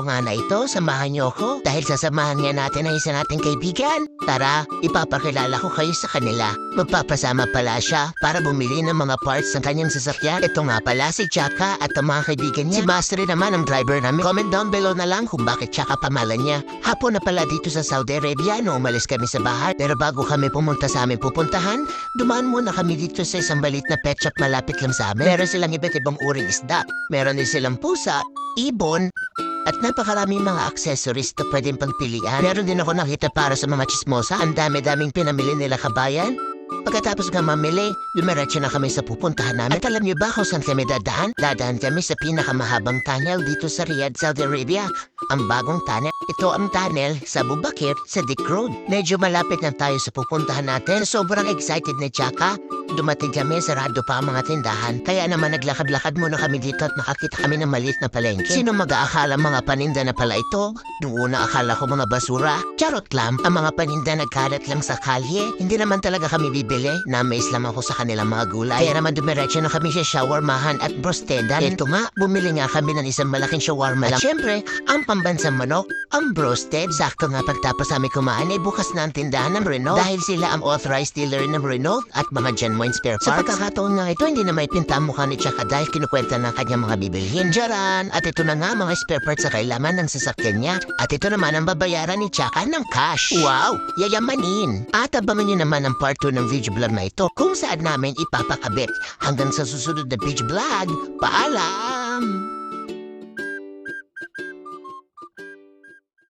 nga na ito, samahan niyo ako dahil sasamahan nga natin ang isa nating kaibigan. Tara, ipapakilala ko kayo sa kanila. Magpapasama pala siya para bumili ng mga parts ng kanyang sasakyan. Ito nga pala si Chaka at ang mga kaibigan niya. Si Mastery naman ang driver namin. Comment down below na lang kung bakit Chaka pamalan niya. Hapon na pala dito sa Saudi Arabia no umalis kami sa bahay. Pero bago kami pumunta sa aming pupuntahan, dumaan muna kami dito sa isang balit na pet shop malapit lang sa amin. Meron silang iba't ibang uring isda. Meron din silang pusa, ibon, at napakaraming mga accessories na pwedeng pagpilian. Meron din ako nakita para sa mga chismosa. Ang dami-daming pinamili nila kabayan. Pagkatapos nga mamili, dumiretso na kami sa pupuntahan namin. At alam niyo ba kung saan kami dadaan? Dadaan kami sa pinakamahabang tunnel dito sa Riyadh, Saudi Arabia. Ang bagong tunnel. Ito ang tunnel sa Abu Bakr, sa Dick Road. Medyo malapit na tayo sa pupuntahan natin. Sobrang excited na Chaka. Dumating kami, sarado pa ang mga tindahan. Kaya naman naglakad-lakad muna kami dito at nakakita kami ng maliit na palengke. Sino mag-aakala mga paninda na pala ito? Noong una akala ko mga basura. Charot lang, ang mga paninda nagkalat lang sa kalye. Hindi naman talaga kami bibili. Na-amaze lang ako sa kanilang mga gulay. Kaya naman dumiretso na kami sa shawarmahan at brostedan. Ito nga, bumili nga kami ng isang malaking shawarma lang. At syempre, ang pambansang manok, ang broasted. Sakto nga pagtapos namin kumain ay bukas na ang tindahan ng Renault. Dahil sila ang authorized dealer ng Renault at mga genuine spare parts. Sa pagkakataon nga ito, hindi na may pinta ang mukha ni Chaka dahil kinukwenta ng kanyang mga bibilhin. Diyaran! At ito na nga mga spare parts sa kailaman ng sasakyan niya. At ito naman ang babayaran ni Chaka ng cash. Wow! Yayamanin! At abangan niyo naman ang part 2 ng video vlog na ito kung saan namin ipapakabit. Hanggang sa susunod na video vlog, paalam!